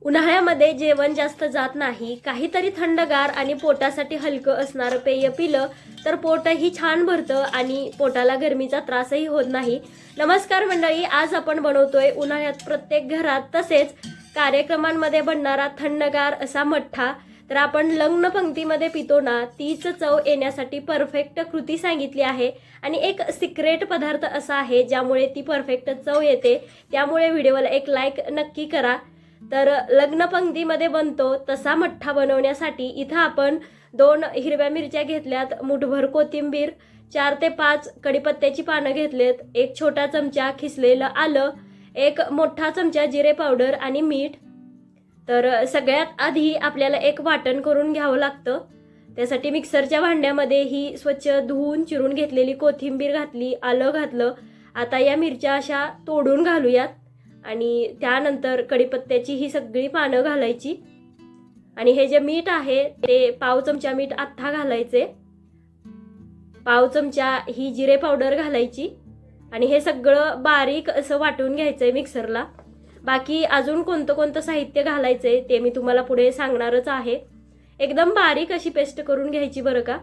उन्हाळ्यामध्ये जेवण जास्त जात नाही, काहीतरी थंडगार आणि पोटासाठी हलकं असणारं पेय पिलं तर पोटही छान भरतं आणि पोटाला गरमीचा त्रासही होत नाही। नमस्कार मंडळी, आज आपण बनवतोय उन्हाळ्यात प्रत्येक घरात तसेच कार्यक्रमांमध्ये बनणारा थंडगार असा मठ्ठा। तर आपण लग्न पंक्तीमध्ये पितो ना, तीच चव येण्यासाठी परफेक्ट कृती सांगितली आहे आणि एक सिक्रेट पदार्थ असा आहे ज्यामुळे ती परफेक्ट चव येते। त्यामुळे व्हिडिओला एक लाईक नक्की करा। तर लग्न पंक्तीमध्ये बनतो तसा मठ्ठा बनवण्यासाठी इथं आपण 2 हिरव्या मिरच्या घेतल्यात, मुठभर कोथिंबीर, 4 ते 5 कढीपत्त्याची पानं घेतलेत, 1 छोटा चमचा खिसलेलं आलं, 1 मोठा चमचा जिरे पावडर आणि मीठ। तर सगळ्यात आधी आपल्याला एक वाटण करून घ्यावं लागतं। त्यासाठी मिक्सरच्या भांड्यामध्ये ही स्वच्छ धुवून चिरून घेतलेली कोथिंबीर घातली, आलं घातलं। आता या मिरच्या अशा तोडून घालूयात आणि त्यानंतर कढीपत्त्याची ही सगळी पानं घालायची आणि हे जे मीठ आहे ते पाव चमचा मीठ आत्ता घालायचे, पाव चमचा ही जिरे पावडर घालायची आणि हे सगळं बारीक असं वाटून घ्यायचंय मिक्सरला। बाकी अजून कोणतं कोणतं साहित्य घालायचंय ते मी तुम्हाला पुढे सांगणारच आहे। एकदम बारीक अशी पेस्ट करून घ्यायची बरं का,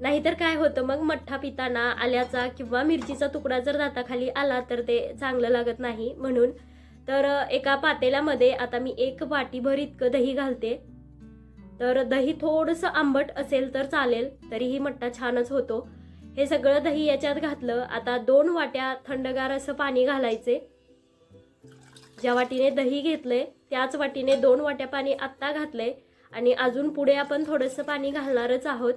नाहीतर काय होतं मग मठ्ठा पिताना आल्याचा किंवा मिरचीचा तुकडा जर दाताखाली आला तर ते चांगलं लागत नाही म्हणून। तर एका पातेल्यामध्ये आता मी 1 वाटीभर इतकं दही घालते। तर दही थोडंसं आंबट असेल तर चालेल, तरीही मठ्ठा छानच होतो। हे सगळं दही याच्यात घातलं। आता 2 वाट्या थंडगार असं पाणी घालायचे। ज्या वाटीने दही घेतलंय त्याच वाटीने 2 वाट्या पाणी आत्ता घातलंय आणि अजून पुढे आपण थोडंसं पाणी घालणारच आहोत।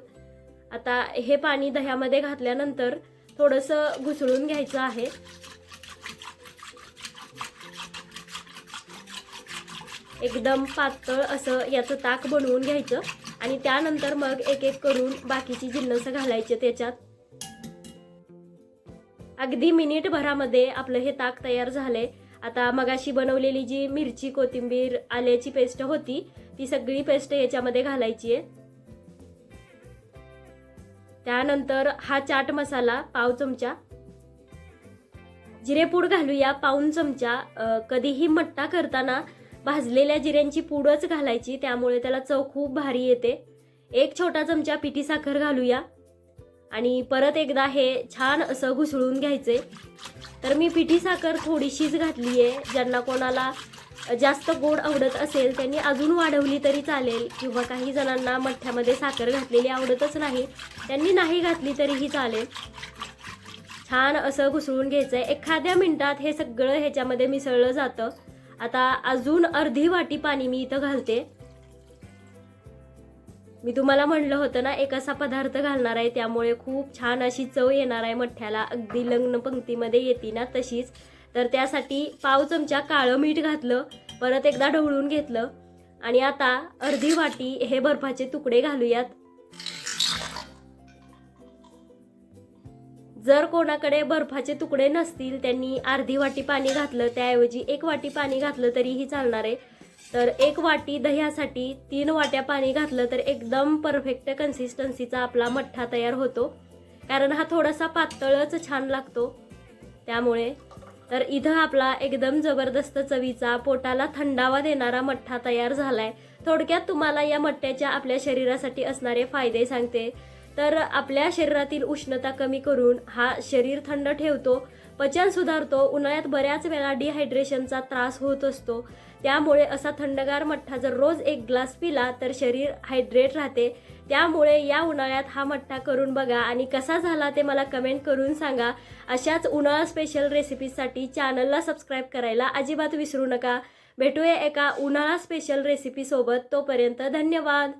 आता हे पाणी दह्यामध्ये घातल्यानंतर थोडंसं घुसळून घ्यायचं आहे। एकदम पातळ असं याचं ताक बनवून घ्यायचं आणि त्यानंतर मग एक एक करून बाकीची जिन्नस घालायचे त्याच्यात। अगदी मिनिटभरामध्ये आपलं हे ताक तयार झालंय। आता मगाशी बनवलेली जी मिरची, कोथिंबीर, आल्याची पेस्ट होती ती सगळी पेस्ट याच्यामध्ये घालायची आहे। त्यानंतर हा चाट मसाला पाव चमचा, जिरेपूड घालूया पाऊण चमचा। कधीही मठ्ठा करताना भाजलेल्या जिऱ्यांची पूडच घालायची, त्यामुळे त्याला चव खूप भारी येते। 1 छोटा चमचा पिठी साखर घालूया आणि परत एकदा हे छान असं घुसळून घ्यायचे। तर मी पिठी साखर थोडीशीच घातली आहे, ज्यांना कोणाला जास्त गोड आवडत असेल त्यांनी अजून वाढवली तरी चालेल किंवा काही जणांना मठ्ठ्यामध्ये साखर घातलेली आवडतच नाही, त्यांनी नाही घातली तरीही चालेल। छान असं घुसळून घ्यायचंय। एखाद्या मिनिटात हे सगळं ह्याच्यामध्ये मिसळलं जातं। आता अजून अर्धी वाटी पाणी मी इथं घालते। मी तुम्हाला म्हणलं होतं ना एक असा पदार्थ घालणार आहे त्यामुळे खूप छान अशी चव येणार आहे मठ्ठ्याला, अगदी लग्न पंक्तीमध्ये येते ना तशीच। तर त्यासाठी पाव चमचा काळं मीठ घातलं, परत एकदा ढवळून घेतलं आणि आता अर्धी वाटी हे बर्फाचे तुकडे घालूयात। जर कोणाकडे बर्फाचे तुकडे नसतील त्यांनी अर्धी वाटी पाणी घातलं, त्याऐवजी 1 वाटी पाणी घातलं तरीही चालणार आहे। तर 1 वाटी दह्यासाठी 3 वाट्या पाणी घातलं तर एकदम परफेक्ट कन्सिस्टन्सीचा आपला मठ्ठा तयार होतो, कारण हा थोडासा पातळच छान लागतो त्यामुळे। तर इथं आपला एकदम जबरदस्त चवीचा पोटाला थंडावा देणारा मठ्ठा तयार झालाय। थोडक्यात तुम्हाला या मठ्ठ्याच्या आपल्या शरीरासाठी असणारे फायदे सांगते। तर आपल्या शरीरातील उष्णता कमी करून हा शरीर थंड ठेवतो, पचन सुधारतो। उन्हाळ्यात बऱ्याच वेळा डिहायड्रेशनचा त्रास होत असतो, त्यामुळे असा थंडगार मठ्ठा जर रोज 1 ग्लास पिला तर शरीर हायड्रेट राहते। त्यामुळे या उन्हाळ्यात हा मठ्ठा करून बघा आणि कसा झाला ते मला कमेंट करून सांगा। अशाच उन्हाळा स्पेशल रेसिपीसाठी चॅनलला सबस्क्राईब करायला अजिबात विसरू नका। भेटूया एका उन्हाळा स्पेशल रेसिपी सोबत, तोपर्यंत धन्यवाद।